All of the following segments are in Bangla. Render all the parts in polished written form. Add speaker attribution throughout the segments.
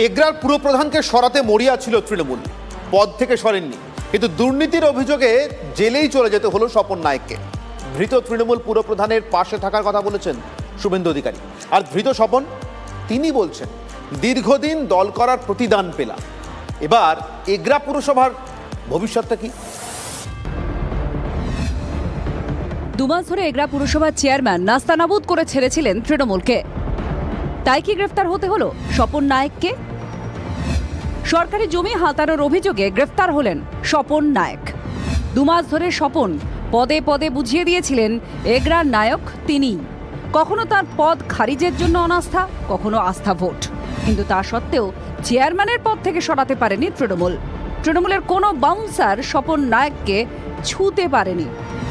Speaker 1: এগরার পুরপ্রধানকে সরাতে মরিয়া ছিল তৃণমূল, পদ থেকে সরেননি, কিন্তু দুর্নীতির অভিযোগে জেলেই চলে যেতে হলো স্বপন নায়েককে। ধৃত তৃণমূল পুরপ্রধানের পাশে থাকার কথা বলেছেন শুভেন্দু অধিকারী। আর ধৃত স্বপন তিনি বলছেন, দীর্ঘদিন দল করার প্রতিদান পেলাম, এবার এগরা পুরসভার ভবিষ্যৎটা কি?
Speaker 2: 2 মাস ধরে এগরা পুরসভার চেয়ারম্যান নাস্তানাবুদ করে ছেড়েছিলেন তৃণমূলকে, তাই কি গ্রেফতার হতে হলো স্বপন নায়েককে? সরকারি জমি হাতানোর অভিযোগে গ্রেফতার হলেন স্বপন নায়েক। 2 মাস ধরে স্বপন পদে পদে বুঝিয়ে দিয়েছিলেন এগরার নায়ক তিনিই। কখনো তার পদ খারিজের জন্য অনাস্থা, কখনো আস্থা ভোট, কিন্তু তা সত্ত্বেও চেয়ারম্যানের পদ থেকে সরাতে পারেনি তৃণমূল। তৃণমূলের কোনো বাউন্সার স্বপন নায়েককে ছুঁতে পারেনি।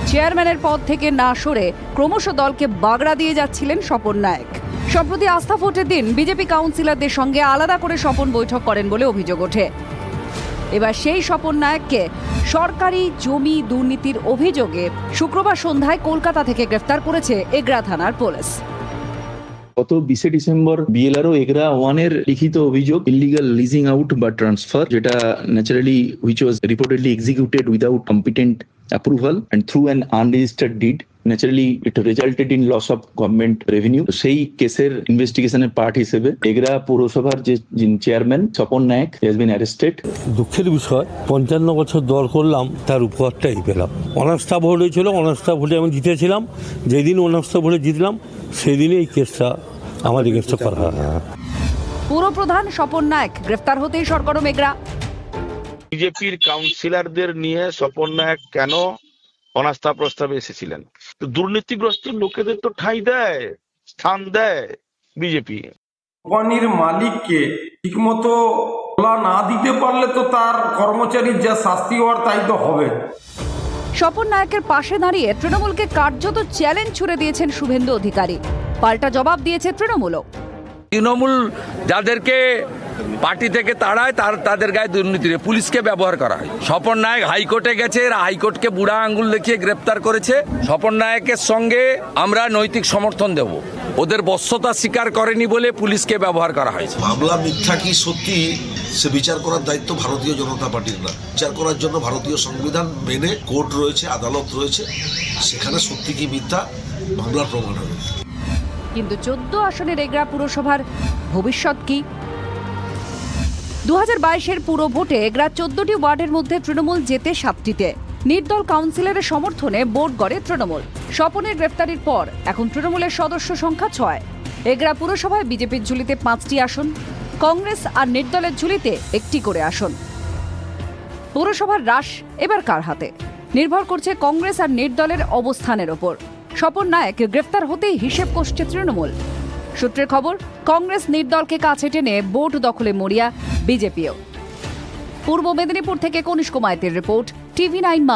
Speaker 2: চেয়ারম্যানের পদ থেকে না সরে ক্রমশ দলকে বাগড়া দিয়ে যাচ্ছিলেন স্বপন নায়েক। সম্প্রতি আস্থা ভোটের দিন বিজেপি কাউন্সিলরদের সঙ্গে আলাদা করে স্বপন বৈঠক করেন বলে অভিযোগ ওঠে। এবার সেই স্বপন নায়েককে সরকারি জমি দুর্নীতির অভিযোগে শুক্রবার সন্ধ্যায় কলকাতা থেকে গ্রেফতার করেছে এগরা থানার পুলিশ।
Speaker 3: গত 20 ডিসেম্বর বিএলআরও এগরা 1 এর লিখিত অভিযোগ ইলিগাল লিজিং আউট বা ট্রান্সফার, যেটা naturally which was reportedly executed without competent approval and through an unregistered deed, naturally it resulted in loss of government revenue. সেই কেসের ইনভেস্টিগেশনের পার্ট হিসেবে এগরা পৌরসভার যে chairman Swapan Nayek has been arrested.
Speaker 4: দুঃখের বিষয়, 55 বছর দল করলাম, তার উপহারটাই পেলাম। অনাস্থা ভোট হয়েছিল, অনাস্থা ভোটে আমি জিতেছিলাম। যেদিন অনাস্থা ভোটে জিতলাম সেদিনই এই কেসটা আমার এগেন্সটে করা হয়।
Speaker 2: পুরপ্রধান স্বপন নায়েক গ্রেফতার হতেই সরগরম এগরা।
Speaker 5: বিজেপির কাউন্সিলরদের নিয়ে স্বপন নায়েক কেন অনাস্থা প্রস্তাবে এসেছিলেন? তো দুর্নীতিগ্রস্ত লোকেদের তো ঠাঁই দেয়, স্থান দেয় বিজেপি।
Speaker 6: কোম্পানির মালিককে ঠিকমতো বলা না দিতে পারলে তো তার কর্মচারীর যা শাস্তি হওয়ার তাই তো হবে।
Speaker 2: স্বপন নায়েকের পাশে দাঁড়িয়ে তৃণমূলকে কার্যত চ্যালেঞ্জ ছুড়ে দিয়েছেন শুভেন্দু অধিকারী। পাল্টা জবাব দিয়েছে তৃণমূলও।
Speaker 7: তৃণমূল যাদেরকে পার্টি থেকে তাড়ায় তাদের গায়ে দুর্নীতি পুলিশকে ব্যবহার করা হয়। স্বপন নায়েক হাইকোর্টে গেছে, এরা হাইকোর্টকে বুড়া আঙ্গুল দেখিয়ে গ্রেপ্তার করেছে। স্বপন নায়েকের সঙ্গে আমরা নৈতিক সমর্থন দেব। ওদের বশ্যতা স্বীকার করেনি বলে পুলিশকে ব্যবহার করা হয়েছে।
Speaker 8: মামলা মিথ্যা কি সত্যি সে বিচার করার দায়িত্ব ভারতীয় জনতা পার্টির না। বিচার করার জন্য ভারতীয় সংবিধান মেনে কোর্ট রয়েছে, আদালত রয়েছে, সেখানে সত্যি কি মিথ্যা মামলার প্রমাণ হবে।
Speaker 2: কিন্তু 14 আসনের এগরা পুরসভার ভবিষ্যৎ কি? 2022-এর পুরো ভোটে এগরা 14টি ওয়ার্ডের মধ্যে তৃণমূল জেতে 7টিতে। নির্দল কাউন্সিলরের সমর্থনে বোর্ড গড়ে তৃণমূল। স্বপনের গ্রেফতারির পর এখন তৃণমূলের সদস্য সংখ্যা 6। এগরা পুরসভায় বিজেপির ঝুলিতে 5টি আসন, কংগ্রেস আর নির্দলের ঝুলিতে 1টি করে আসন। পুরসভার রাশ এবার কার হাতে নির্ভর করছে কংগ্রেস আর নির্দলের অবস্থানের ওপর। স্বপন নায়েক গ্রেফতার হতেই হিসেব কষছে তৃণমূল। সূত্রের খবর, কংগ্রেস নির্দলকে কাছে টেনে বোর্ড দখলে মরিয়া বিজেপিও। পূর্ব মেদিনীপুর থেকে কনিষ্ক মাইতির রিপোর্ট, TV9 বাংলা।